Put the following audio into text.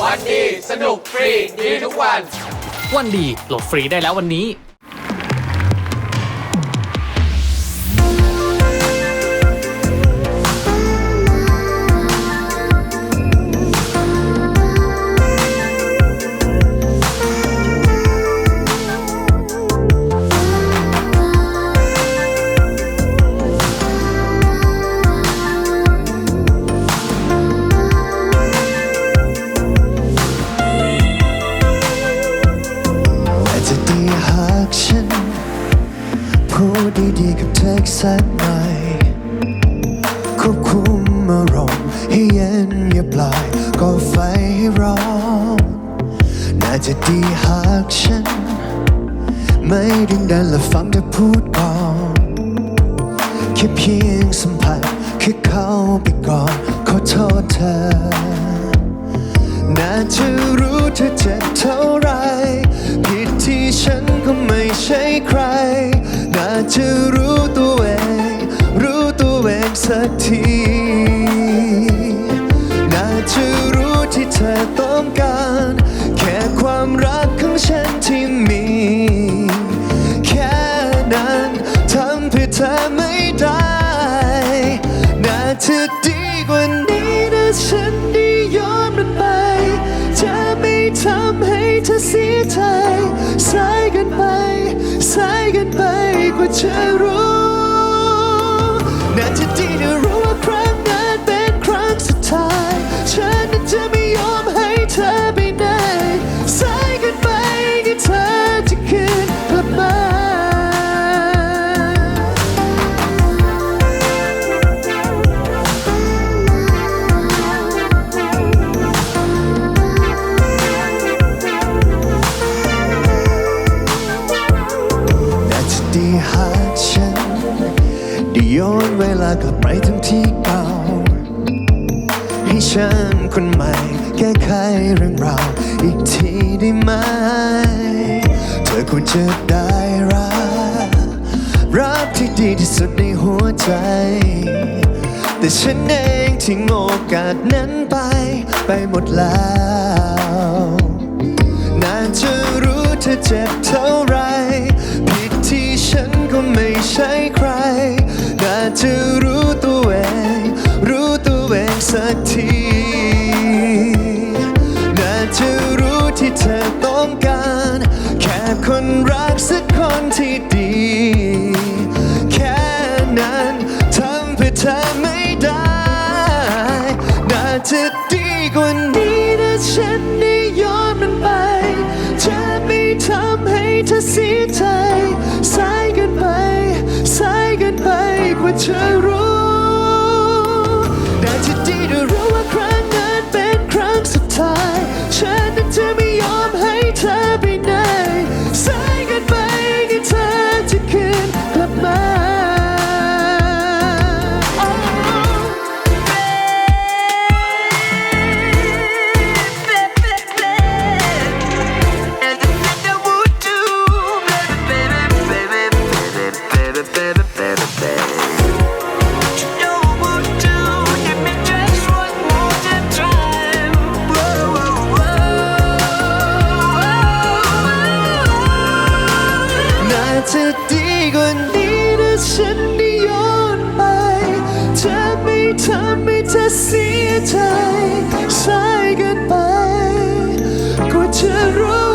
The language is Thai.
วันดีสนุกฟรีดีทุกวันวันดีโหลดฟรีได้แล้ววันนี้พูดดีๆกับเธอสักหน่อยควบคุมอารมณ์ให้เย็นอย่าปล่อยก่อไฟให้ร้อนน่าจะดีหากฉันไม่ดึงดันและฟังเธอพูดก่อนแค่เพียงสัมผัสแค่เข้าไปก่อนขอโทษเธอน่าจะรู้เธอเจ็บเท่าไรผิดที่ฉันก็ไม่ใช่ใครน่าจะรู้ตัวเองสักทีน่าจะรู้ที่เธอต้องการแค่ความรักของฉันที่มีแค่นั้นทำเพื่อเธอไม่ได้น่าจะดีกว่านี้นะฉันได้ย้อนมันไปจะไม่ทำให้เธอเสียใจสายเกินไปกว่าจะรู้น่าจะดีนะรู้ว่าครั้งนั้นเป็นครั้งสุดท้ายฉันนั้นจะไม่ยอมให้เธอไปไหนสายเกินไปที่เธอจะคืนกลับมาดีหากฉันได้ย้อนเวลากลับไปทั้งที่เก่าให้ฉันคนใหม่แก้ไขเรื่องราวอีกทีได้ไหมเธอควรจะได้รับที่ดีที่สุดในหัวใจแต่ฉันเองทิ้งโอกาสนั้นไปหมดแล้วน่าจะรู้เธอเจ็บเท่าไรที่ฉันก็ไม่ใช่ใครน่าจะรู้ตัวเองสักทีน่าจะรู้ที่เธอต้องการแค่คนรักสักคนที่ดีแค่นั้นทำเพื่อเธอไม่ได้น่าจะดีกว่านี้นะฉันได้ย้อนมันไปจะไม่ทำให้เธอเสียใจสายเกินไปกว่าจะรู้น่าจะดีได้รู้ว่าครั้งนั้นเป็นครั้งสุดท้ายฉันนั้นจะไม่ยอมให้เธอไปไหนสายเกินไปที่เธอจะคืนกลับมาจะดีกว่านี้นะฉันได้ย้อนไปจะไม่ทำให้เธอเสียใจสายเกินไปกว่าจะรู้